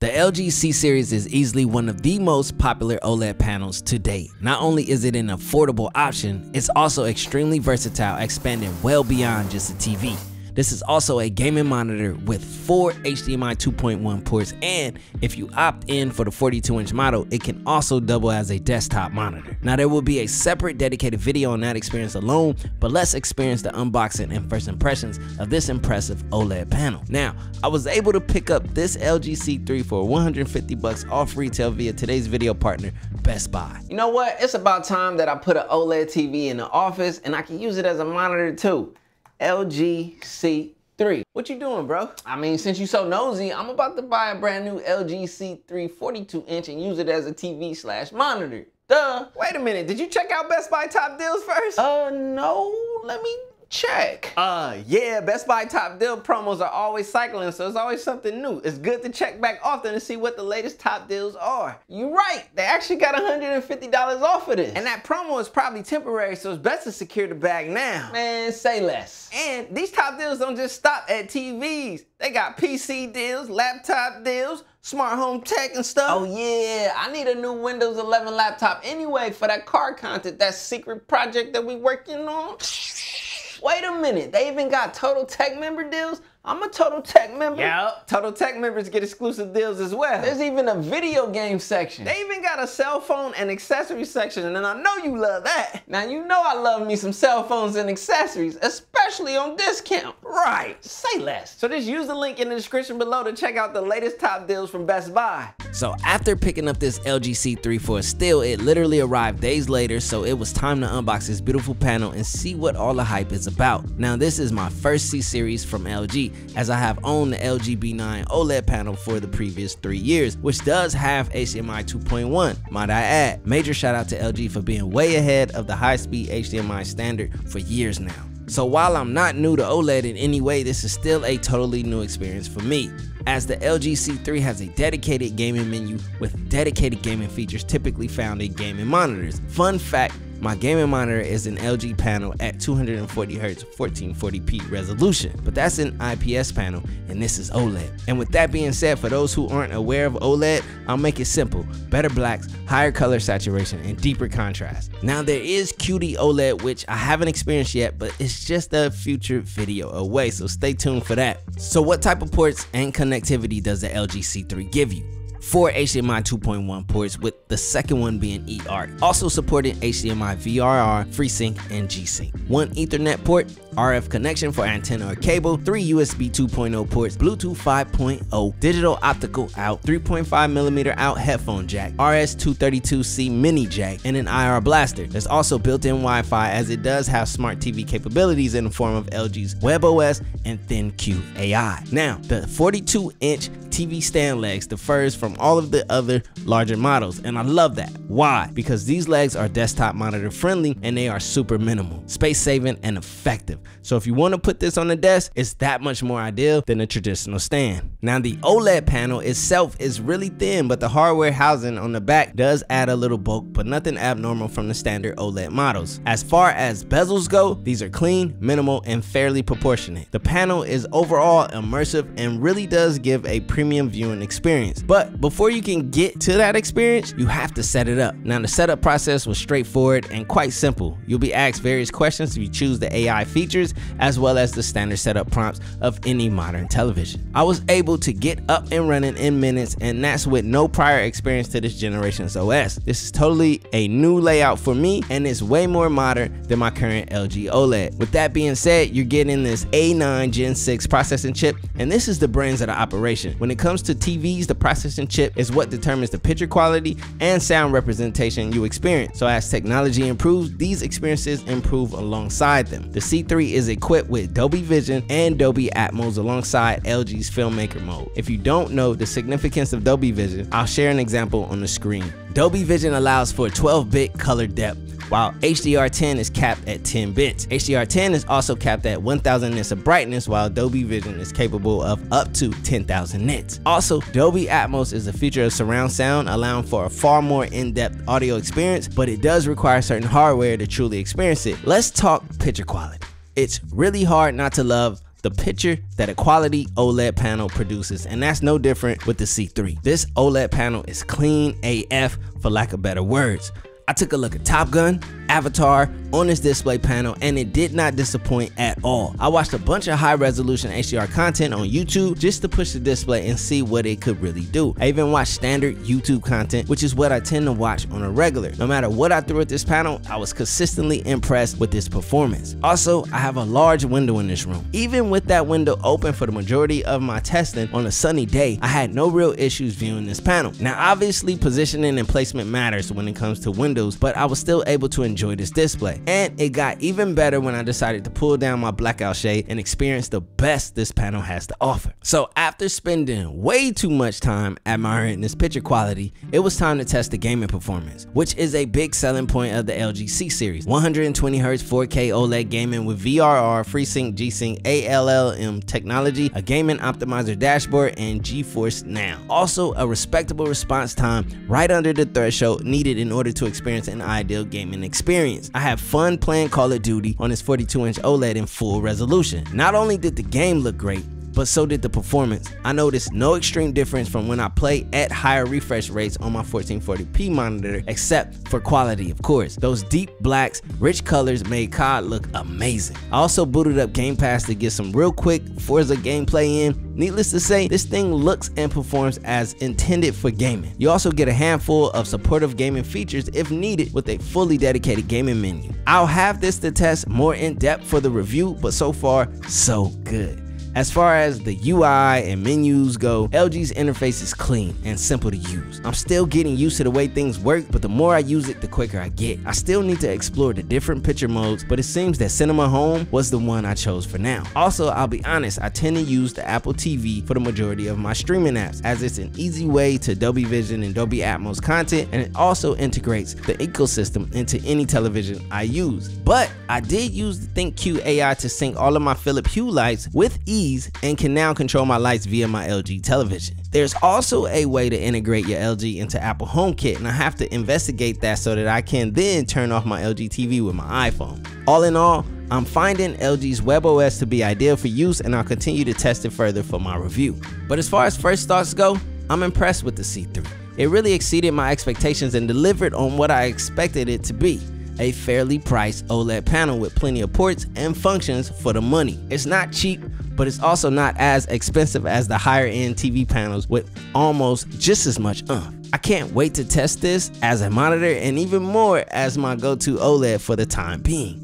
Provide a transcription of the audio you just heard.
The LG C-Series is easily one of the most popular OLED panels to date. Not only is it an affordable option, it's also extremely versatile, expanding well beyond just a TV. This is also a gaming monitor with 4 HDMI 2.1 ports, and if you opt in for the 42-inch model, it can also double as a desktop monitor. Now there will be a separate dedicated video on that experience alone, but let's experience the unboxing and first impressions of this impressive OLED panel. Now, I was able to pick up this LG C3 for $150 off retail via today's video partner, Best Buy. You know what? It's about time that I put an OLED TV in the office and I can use it as a monitor too. LG C3. What you doing, bro? I mean, since you so nosy, I'm about to buy a brand new LG C3 42-inch and use it as a TV/monitor. Duh. Wait a minute, did you check out Best Buy Top Deals first? No, let me check. Yeah, Best Buy Top Deal promos are always cycling, so it's always something new. It's good to check back often to see what the latest top deals are. You're right, they actually got $150 off of this. And that promo is probably temporary, so it's best to secure the bag now. Man, say less. And these top deals don't just stop at TVs. They got PC deals, laptop deals, smart home tech and stuff. Oh yeah, I need a new Windows 11 laptop anyway for that car content, that secret project that we working on. Wait a minute, they even got Total Tech member deals? I'm a Total Tech member. Yep. Total Tech members get exclusive deals as well. There's even a video game section. They even got a cell phone and accessory section, and I know you love that. Now you know I love me some cell phones and accessories, especially on discount. Right, say less. So just use the link in the description below to check out the latest top deals from Best Buy. So after picking up this LG C3 for a steal, it literally arrived days later, so it was time to unbox this beautiful panel and see what all the hype is about. Now this is my first C-Series from LG, as I have owned the LG B9 OLED panel for the previous 3 years, which does have HDMI 2.1, might I add. Major shout out to LG for being way ahead of the high-speed HDMI standard for years now. So while I'm not new to OLED in any way, this is still a totally new experience for me, as the LG C3 has a dedicated gaming menu with dedicated gaming features typically found in gaming monitors. Fun fact, my gaming monitor is an LG panel at 240Hz 1440p resolution, but that's an IPS panel and this is OLED. And with that being said, for those who aren't aware of OLED, I'll make it simple. Better blacks, higher color saturation, and deeper contrast. Now there is QD OLED, which I haven't experienced yet, but it's just a future video away, so stay tuned for that. So what type of ports and connectivity does the LG C3 give you? 4 HDMI 2.1 ports, with the second one being eARC. Also supporting HDMI VRR, FreeSync, and G-Sync. 1 Ethernet port, RF connection for antenna or cable, 3 USB 2.0 ports, Bluetooth 5.0, digital optical out, 3.5mm out headphone jack, RS-232C mini jack, and an IR blaster. There's also built-in Wi-Fi, as it does have smart TV capabilities in the form of LG's WebOS and ThinQ AI. Now, the 42-inch TV stand legs differs from all of the other larger models, and I love that. Why? Because these legs are desktop monitor friendly and they are super minimal, space saving, and effective. So if you want to put this on the desk, it's that much more ideal than a traditional stand. Now the OLED panel itself is really thin, but the hardware housing on the back does add a little bulk, but nothing abnormal from the standard OLED models. As far as bezels go, these are clean, minimal, and fairly proportionate. The panel is overall immersive and really does give a premium viewing experience. But before you can get to that experience, you have to set it up. Now the setup process was straightforward and quite simple. You'll be asked various questions if you choose the AI features, as well as the standard setup prompts of any modern television. I was able to get up and running in minutes, and that's with no prior experience to this generation's OS. This is totally a new layout for me, and it's way more modern than my current LG OLED. With that being said, you're getting this A9 Gen 6 processing chip, and this is the brains of the operation. When it comes to TVs, the processing chip is what determines the picture quality and sound representation you experience. So as technology improves, these experiences improve alongside them. The C3 is equipped with Dolby Vision and Dolby Atmos alongside LG's Filmmaker mode. If you don't know the significance of Dolby Vision, I'll share an example on the screen. Dolby Vision allows for 12-bit color depth, while HDR10 is capped at 10 bits. HDR10 is also capped at 1000 nits of brightness, while Dolby Vision is capable of up to 10,000 nits. Also, Dolby Atmos is a feature of surround sound, allowing for a far more in-depth audio experience, but it does require certain hardware to truly experience it. Let's talk picture quality. It's really hard not to love the picture that a quality OLED panel produces, and that's no different with the C3. This OLED panel is clean AF, for lack of better words. I took a look at Top Gun, Avatar on this display panel, and it did not disappoint at all. I watched a bunch of high resolution HDR content on YouTube just to push the display and see what it could really do. I even watched standard YouTube content, which is what I tend to watch on a regular. No matter what I threw at this panel, I was consistently impressed with its performance. Also, I have a large window in this room. Even with that window open for the majority of my testing on a sunny day, I had no real issues viewing this panel. Now obviously positioning and placement matters when it comes to windows, but I was still able to enjoy this display. And it got even better when I decided to pull down my blackout shade and experience the best this panel has to offer. So after spending way too much time admiring this picture quality, it was time to test the gaming performance, which is a big selling point of the LG C series. 120Hz 4K OLED gaming with VRR, FreeSync, G-Sync, ALLM technology, a gaming optimizer dashboard, and GeForce Now. Also a respectable response time right under the threshold needed in order to experience an ideal gaming experience. I had fun playing Call of Duty on this 42-inch OLED in full resolution. Not only did the game look great, but so did the performance. I noticed no extreme difference from when I play at higher refresh rates on my 1440p monitor, except for quality, of course. Those deep blacks, rich colors made COD look amazing. I also booted up Game Pass to get some real quick Forza gameplay in. Needless to say, this thing looks and performs as intended for gaming. You also get a handful of supportive gaming features if needed with a fully dedicated gaming menu. I'll have this to test more in depth for the review, but so far, so good. As far as the UI and menus go, LG's interface is clean and simple to use. I'm still getting used to the way things work, but the more I use it, the quicker I get. I still need to explore the different picture modes, but it seems that Cinema Home was the one I chose for now. Also, I'll be honest, I tend to use the Apple TV for the majority of my streaming apps, as it's an easy way to Dolby Vision and Dolby Atmos content, and it also integrates the ecosystem into any television I use. But I did use the ThinkQ AI to sync all of my Philips Hue lights with ease and can now control my lights via my LG television. There's also a way to integrate your LG into Apple HomeKit, and I have to investigate that so that I can then turn off my LG TV with my iPhone. All in all, I'm finding LG's WebOS to be ideal for use, and I'll continue to test it further for my review. But as far as first thoughts go, I'm impressed with the C3. It really exceeded my expectations and delivered on what I expected it to be. A fairly priced OLED panel with plenty of ports and functions for the money. It's not cheap, but it's also not as expensive as the higher end TV panels with almost just as much oomph. I can't wait to test this as a monitor and even more as my go-to OLED for the time being.